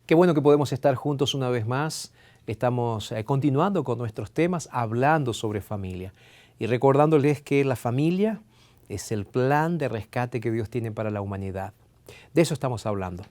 Qué bueno que podemos estar juntos una vez más. Estamos continuando con nuestros temas, hablando sobre familia y recordándoles que la familia es el plan de rescate que Dios tiene para la humanidad. De eso estamos hablando.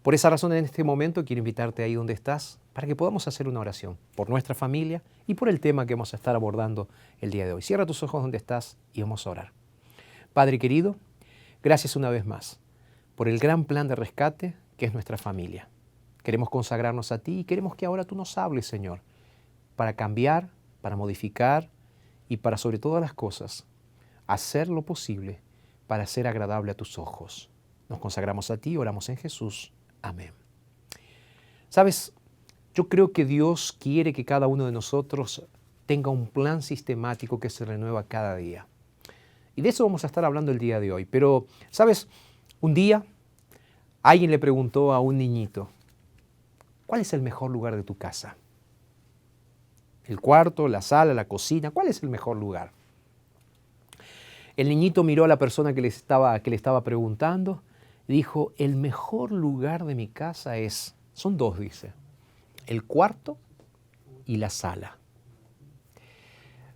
Por esa razón, en este momento quiero invitarte ahí donde estás para que podamos hacer una oración por nuestra familia y por el tema que vamos a estar abordando el día de hoy. Cierra tus ojos donde estás y vamos a orar. Padre querido, gracias una vez más por el gran plan de rescate que es nuestra familia. Queremos consagrarnos a ti y queremos que ahora tú nos hables, Señor, para cambiar, para modificar y para, sobre todas las cosas, hacer lo posible para ser agradable a tus ojos. Nos consagramos a ti, oramos en Jesús. Amén. Sabes, yo creo que Dios quiere que cada uno de nosotros tenga un plan sistemático que se renueva cada día. Y de eso vamos a estar hablando el día de hoy. Pero, ¿sabes? Un día alguien le preguntó a un niñito, ¿cuál es el mejor lugar de tu casa? ¿El cuarto, la sala, la cocina? ¿Cuál es el mejor lugar? El niñito miró a la persona que le estaba preguntando y dijo, el mejor lugar de mi casa son dos, dice, el cuarto y la sala.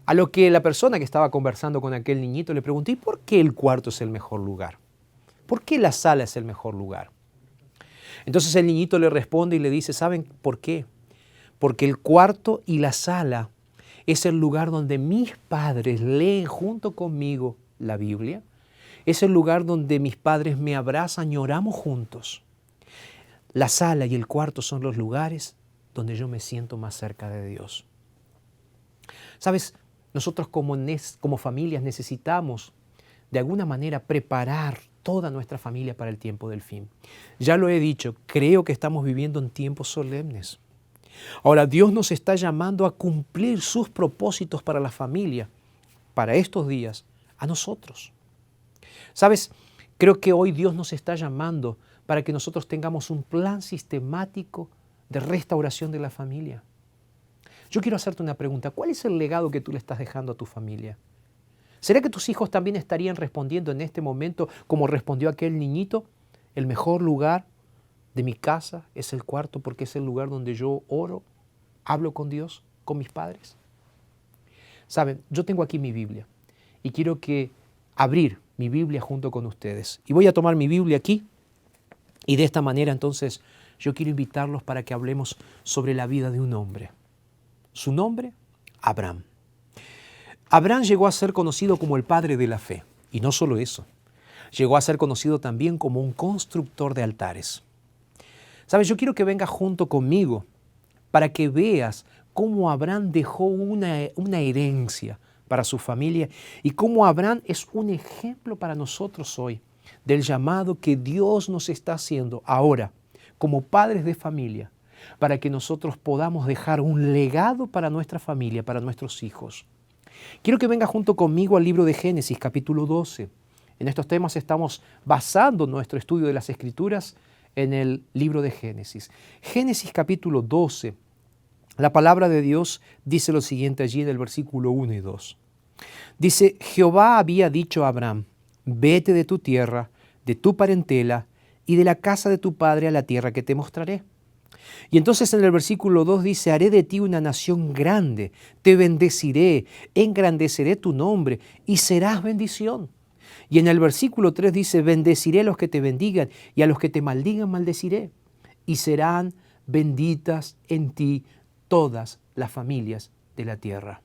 A lo que la persona que estaba conversando con aquel niñito le preguntó, ¿y por qué el cuarto es el mejor lugar? ¿Por qué la sala es el mejor lugar? Entonces el niñito le responde y le dice, ¿saben por qué? Porque el cuarto y la sala es el lugar donde mis padres leen junto conmigo la Biblia. Es el lugar donde mis padres me abrazan y oramos juntos. La sala y el cuarto son los lugares donde yo me siento más cerca de Dios. ¿Sabes? Nosotros como familias necesitamos de alguna manera preparar toda nuestra familia para el tiempo del fin. Ya lo he dicho, creo que estamos viviendo en tiempos solemnes. Ahora, Dios nos está llamando a cumplir sus propósitos para la familia, para estos días, a nosotros. ¿Sabes? Creo que hoy Dios nos está llamando para que nosotros tengamos un plan sistemático de restauración de la familia. Yo quiero hacerte una pregunta. ¿Cuál es el legado que tú le estás dejando a tu familia? ¿Será que tus hijos también estarían respondiendo en este momento como respondió aquel niñito? El mejor lugar de mi casa es el cuarto porque es el lugar donde yo oro, hablo con Dios, con mis padres. Saben, yo tengo aquí mi Biblia y quiero abrir mi Biblia junto con ustedes. Y voy a tomar mi Biblia aquí y de esta manera entonces yo quiero invitarlos para que hablemos sobre la vida de un hombre. Su nombre, Abraham. Abraham llegó a ser conocido como el padre de la fe. Y no solo eso, llegó a ser conocido también como un constructor de altares. ¿Sabes? Yo quiero que vengas junto conmigo para que veas cómo Abraham dejó una herencia para su familia y cómo Abraham es un ejemplo para nosotros hoy del llamado que Dios nos está haciendo ahora como padres de familia para que nosotros podamos dejar un legado para nuestra familia, para nuestros hijos. Quiero que venga junto conmigo al libro de Génesis, capítulo 12. En estos temas estamos basando nuestro estudio de las Escrituras en el libro de Génesis. Génesis capítulo 12, la palabra de Dios dice lo siguiente allí en el versículo 1 y 2. Dice, Jehová había dicho a Abraham, vete de tu tierra, de tu parentela y de la casa de tu padre a la tierra que te mostraré. Y entonces en el versículo 2 dice, haré de ti una nación grande, te bendeciré, engrandeceré tu nombre y serás bendición. Y en el versículo 3 dice, bendeciré a los que te bendigan y a los que te maldigan maldeciré. Y serán benditas en ti todas las familias de la tierra.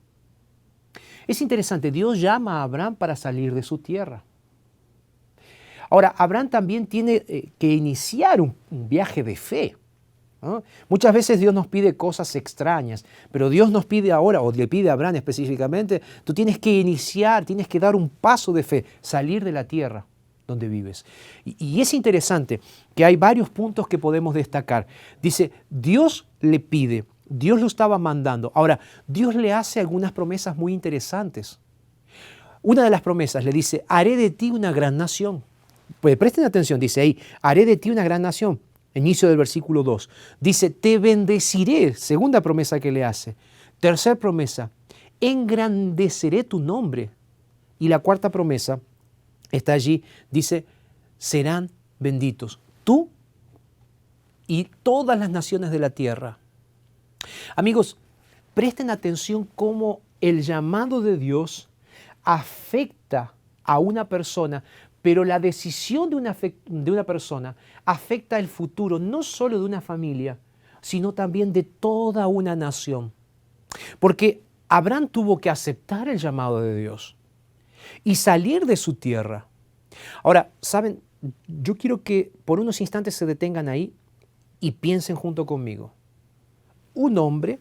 Es interesante, Dios llama a Abraham para salir de su tierra. Ahora, Abraham también tiene que iniciar un viaje de fe. ¿No? Muchas veces Dios nos pide cosas extrañas, pero Dios nos pide ahora, o le pide a Abraham específicamente, tú tienes que iniciar, tienes que dar un paso de fe, salir de la tierra donde vives. Y es interesante que hay varios puntos que podemos destacar. Dice, Dios le pide, Dios lo estaba mandando. Ahora, Dios le hace algunas promesas muy interesantes. Una de las promesas le dice, haré de ti una gran nación. Pues presten atención, dice ahí, haré de ti una gran nación. Inicio del versículo 2. Dice, te bendeciré, segunda promesa que le hace. Tercera promesa, engrandeceré tu nombre. Y la cuarta promesa está allí, dice, serán benditos tú y todas las naciones de la tierra. Amigos, presten atención cómo el llamado de Dios afecta a una persona, pero la decisión de una persona afecta el futuro no solo de una familia, sino también de toda una nación. Porque Abraham tuvo que aceptar el llamado de Dios y salir de su tierra. Ahora, ¿saben? Yo quiero que por unos instantes se detengan ahí y piensen junto conmigo. Un hombre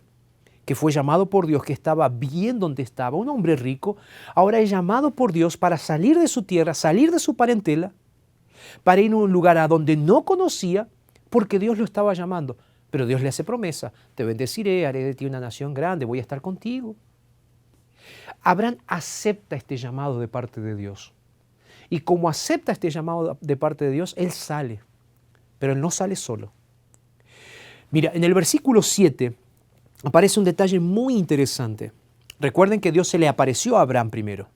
que fue llamado por Dios, que estaba bien donde estaba, un hombre rico, ahora es llamado por Dios para salir de su tierra, salir de su parentela, para ir a un lugar a donde no conocía, porque Dios lo estaba llamando. Pero Dios le hace promesa: te bendeciré, haré de ti una nación grande, voy a estar contigo. Abraham acepta este llamado de parte de Dios. Y como acepta este llamado de parte de Dios, él sale. Pero él no sale solo. Mira, en el versículo 7 aparece un detalle muy interesante. Recuerden que Dios se le apareció a Abraham primero.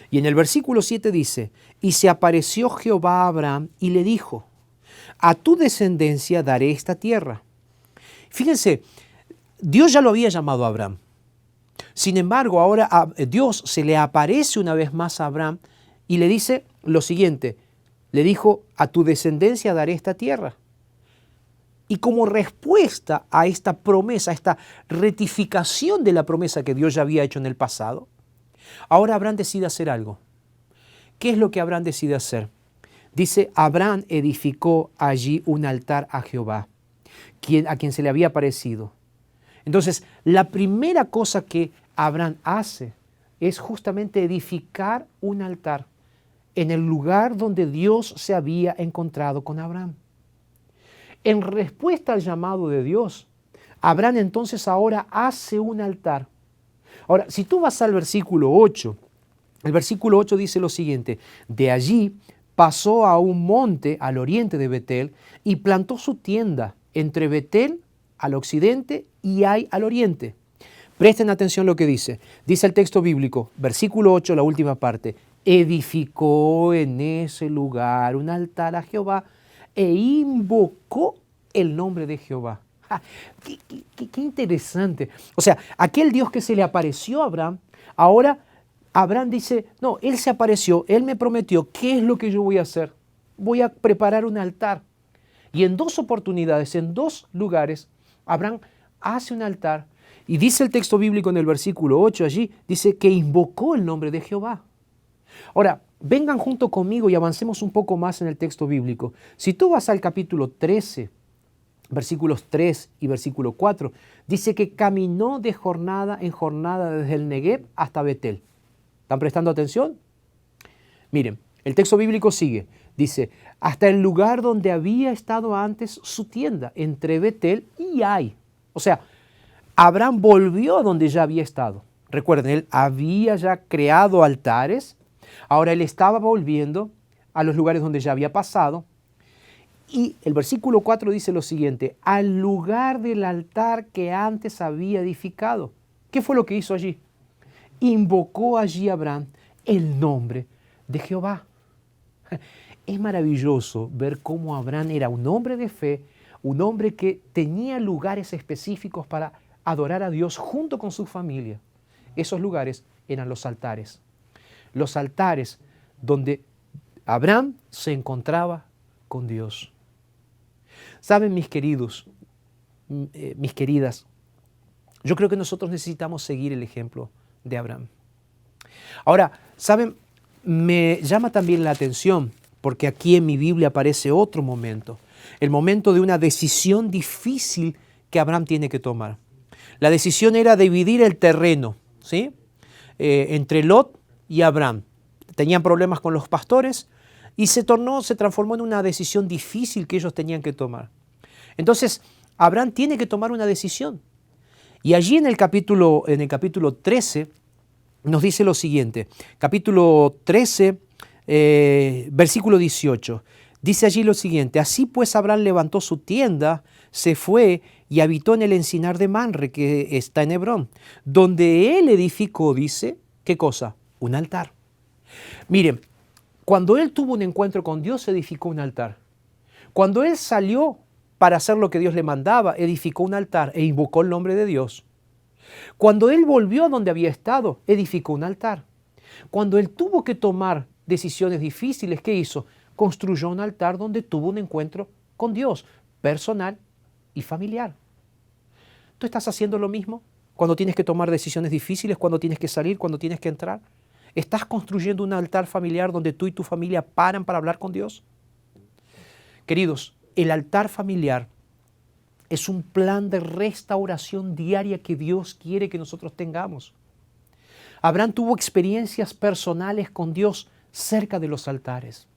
Y en el versículo 7 dice: y se apareció Jehová a Abraham y le dijo: a tu descendencia daré esta tierra. Fíjense, Dios ya lo había llamado a Abraham. Sin embargo, ahora Dios se le aparece una vez más a Abraham y le dice lo siguiente. Le dijo: a tu descendencia daré esta tierra. Y como respuesta a esta promesa, a esta rectificación de la promesa que Dios ya había hecho en el pasado, ahora Abraham decide hacer algo. ¿Qué es lo que Abraham decide hacer? Dice: Abraham edificó allí un altar a Jehová, a quien se le había aparecido. Entonces, la primera cosa que Abraham hace es justamente edificar un altar en el lugar donde Dios se había encontrado con Abraham. En respuesta al llamado de Dios, Abraham entonces ahora hace un altar. Ahora, si tú vas al versículo 8, el versículo 8 dice lo siguiente: de allí pasó a un monte al oriente de Betel y plantó su tienda entre Betel al occidente y Ai al oriente. Presten atención lo que dice. Dice el texto bíblico, versículo 8, la última parte: edificó en ese lugar un altar a Jehová e invocó el nombre de Jehová. Qué interesante. O sea, aquel Dios que se le apareció a Abraham, ahora Abraham dice: no, Él se apareció, Él me prometió, ¿qué es lo que yo voy a hacer? Voy a preparar un altar. Y en dos oportunidades, en dos lugares, Abraham hace un altar. Y dice el texto bíblico en el versículo 8 allí, dice que invocó el nombre de Jehová. Ahora, vengan junto conmigo y avancemos un poco más en el texto bíblico. Si tú vas al capítulo 13, versículos 3 y versículo 4, dice que caminó de jornada en jornada desde el Negev hasta Betel. ¿Están prestando atención? Miren, el texto bíblico sigue. Dice: hasta el lugar donde había estado antes su tienda, entre Betel y Ai. O sea, Abraham volvió a donde ya había estado. Recuerden, él había ya creado altares. Ahora él estaba volviendo a los lugares donde ya había pasado. Y el versículo 4 dice lo siguiente: al lugar del altar que antes había edificado. ¿Qué fue lo que hizo allí? Invocó allí Abraham el nombre de Jehová. Es maravilloso ver cómo Abraham era un hombre de fe, un hombre que tenía lugares específicos para adorar a Dios junto con su familia. Esos lugares eran los altares. Los altares donde Abraham se encontraba con Dios. Saben, mis queridos, mis queridas, yo creo que nosotros necesitamos seguir el ejemplo de Abraham. Ahora, saben, me llama también la atención, porque aquí en mi Biblia aparece otro momento, el momento de una decisión difícil que Abraham tiene que tomar. La decisión era dividir el terreno, ¿sí? Entre Lot y Abraham. Tenían problemas con los pastores y se transformó en una decisión difícil que ellos tenían que tomar. Entonces, Abraham tiene que tomar una decisión. Y allí en el capítulo 13 nos dice lo siguiente, capítulo 13, versículo 18. Dice allí lo siguiente: así pues Abraham levantó su tienda, se fue y habitó en el encinar de Manre, que está en Hebrón, donde él edificó, dice, ¿qué cosa? Un altar. Miren, cuando él tuvo un encuentro con Dios, edificó un altar. Cuando él salió para hacer lo que Dios le mandaba, edificó un altar e invocó el nombre de Dios. Cuando él volvió a donde había estado, edificó un altar. Cuando él tuvo que tomar decisiones difíciles, ¿qué hizo? Construyó un altar donde tuvo un encuentro con Dios, personal y familiar. ¿Tú estás haciendo lo mismo cuando tienes que tomar decisiones difíciles, cuando tienes que salir, cuando tienes que entrar? ¿Estás construyendo un altar familiar donde tú y tu familia paran para hablar con Dios? Queridos, el altar familiar es un plan de restauración diaria que Dios quiere que nosotros tengamos. Abraham tuvo experiencias personales con Dios cerca de los altares.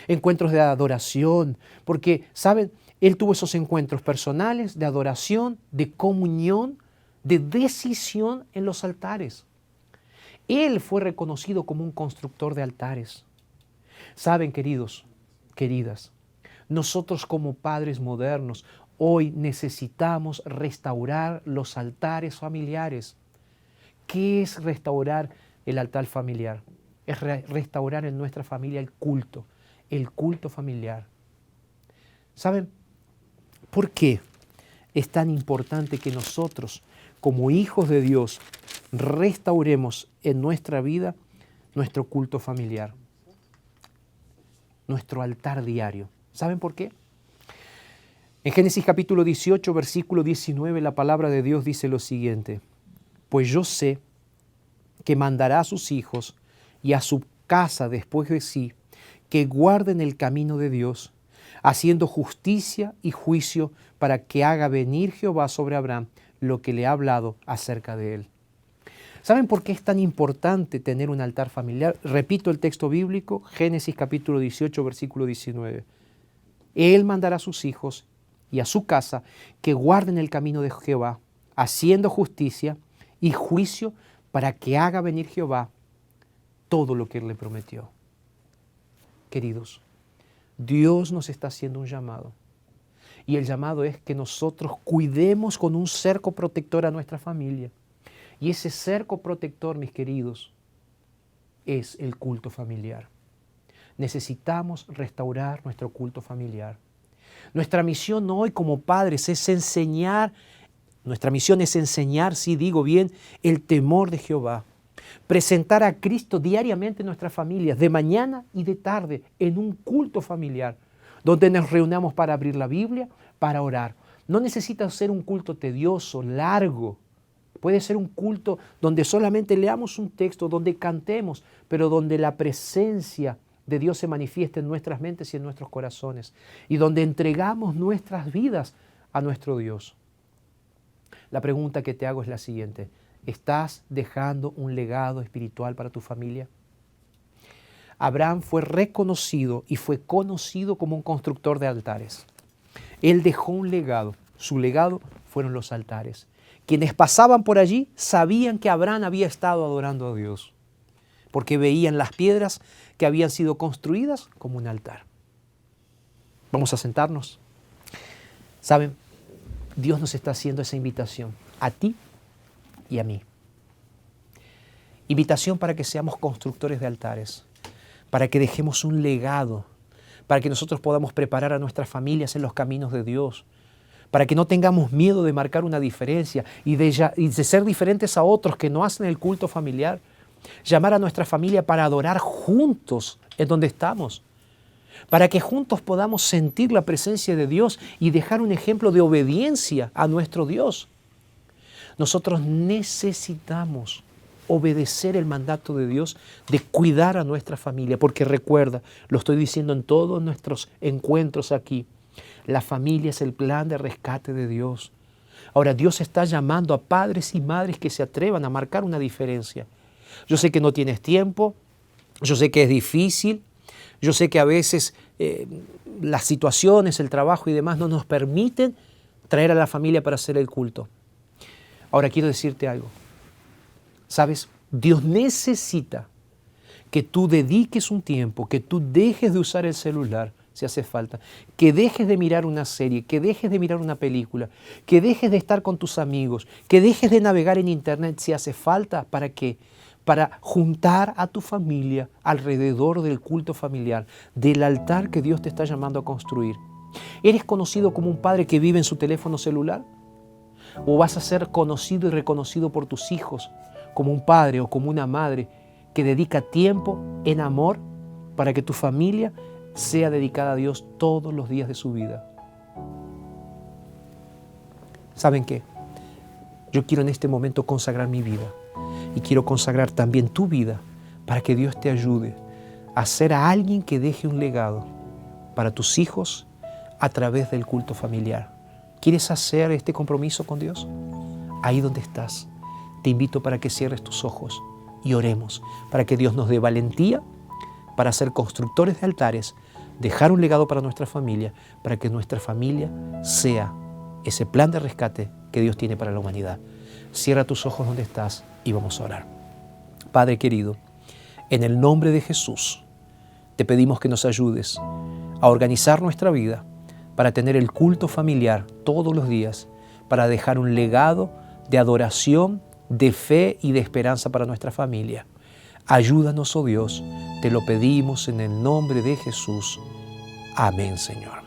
Encuentros de adoración, porque, ¿saben? Él tuvo esos encuentros personales de adoración, de comunión, de decisión en los altares. Él fue reconocido como un constructor de altares. ¿Saben, queridos, queridas? Nosotros como padres modernos hoy necesitamos restaurar los altares familiares. ¿Qué es restaurar el altar familiar? Es restaurar en nuestra familia el culto familiar. ¿Saben por qué es tan importante que nosotros, como hijos de Dios, restauremos en nuestra vida nuestro culto familiar, nuestro altar diario? ¿Saben por qué? En Génesis capítulo 18, versículo 19, la palabra de Dios dice lo siguiente: pues yo sé que mandará a sus hijos y a su casa después de sí, que guarden el camino de Dios, haciendo justicia y juicio, para que haga venir Jehová sobre Abraham lo que le ha hablado acerca de él. ¿Saben por qué es tan importante tener un altar familiar? Repito el texto bíblico, Génesis capítulo 18, versículo 19. Él mandará a sus hijos y a su casa que guarden el camino de Jehová, haciendo justicia y juicio, para que haga venir Jehová todo lo que Él le prometió. Queridos, Dios nos está haciendo un llamado. Y el llamado es que nosotros cuidemos con un cerco protector a nuestra familia. Y ese cerco protector, mis queridos, es el culto familiar. Necesitamos restaurar nuestro culto familiar. Nuestra misión hoy como padres es enseñar, sí digo bien, el temor de Jehová. Presentar a Cristo diariamente en nuestras familias, de mañana y de tarde, en un culto familiar, donde nos reunamos para abrir la Biblia, para orar. No necesita ser un culto tedioso, largo. Puede ser un culto donde solamente leamos un texto, donde cantemos, pero donde la presencia de Dios se manifieste en nuestras mentes y en nuestros corazones, y donde entregamos nuestras vidas a nuestro Dios. La pregunta que te hago es la siguiente: ¿estás dejando un legado espiritual para tu familia? Abraham fue reconocido y fue conocido como un constructor de altares. Él dejó un legado. Su legado fueron los altares. Quienes pasaban por allí sabían que Abraham había estado adorando a Dios, porque veían las piedras que habían sido construidas como un altar. Vamos a sentarnos. ¿Saben? Dios nos está haciendo esa invitación a ti y a mí. Invitación para que seamos constructores de altares, para que dejemos un legado, para que nosotros podamos preparar a nuestras familias en los caminos de Dios, para que no tengamos miedo de marcar una diferencia y de ser diferentes a otros que no hacen el culto familiar. Llamar a nuestra familia para adorar juntos en donde estamos, para que juntos podamos sentir la presencia de Dios y dejar un ejemplo de obediencia a nuestro Dios. Nosotros necesitamos obedecer el mandato de Dios de cuidar a nuestra familia, porque recuerda, lo estoy diciendo en todos nuestros encuentros aquí, la familia es el plan de rescate de Dios. Ahora, Dios está llamando a padres y madres que se atrevan a marcar una diferencia. Yo sé que no tienes tiempo, yo sé que es difícil, yo sé que a veces las situaciones, el trabajo y demás no nos permiten traer a la familia para hacer el culto. Ahora quiero decirte algo. ¿Sabes? Dios necesita que tú dediques un tiempo, que tú dejes de usar el celular si hace falta, que dejes de mirar una serie, que dejes de mirar una película, que dejes de estar con tus amigos, que dejes de navegar en internet si hace falta. ¿Para qué? Para juntar a tu familia alrededor del culto familiar, del altar que Dios te está llamando a construir. ¿Eres conocido como un padre que vive en su teléfono celular? ¿O vas a ser conocido y reconocido por tus hijos como un padre o como una madre que dedica tiempo en amor para que tu familia sea dedicada a Dios todos los días de su vida? ¿Saben qué? Yo quiero en este momento consagrar mi vida y quiero consagrar también tu vida para que Dios te ayude a ser a alguien que deje un legado para tus hijos a través del culto familiar. ¿Quieres hacer este compromiso con Dios? Ahí donde estás, te invito para que cierres tus ojos y oremos para que Dios nos dé valentía para ser constructores de altares, dejar un legado para nuestra familia, para que nuestra familia sea ese plan de rescate que Dios tiene para la humanidad. Cierra tus ojos donde estás y vamos a orar. Padre querido, en el nombre de Jesús, te pedimos que nos ayudes a organizar nuestra vida para tener el culto familiar todos los días, para dejar un legado de adoración, de fe y de esperanza para nuestra familia. Ayúdanos, oh Dios, te lo pedimos en el nombre de Jesús. Amén, Señor.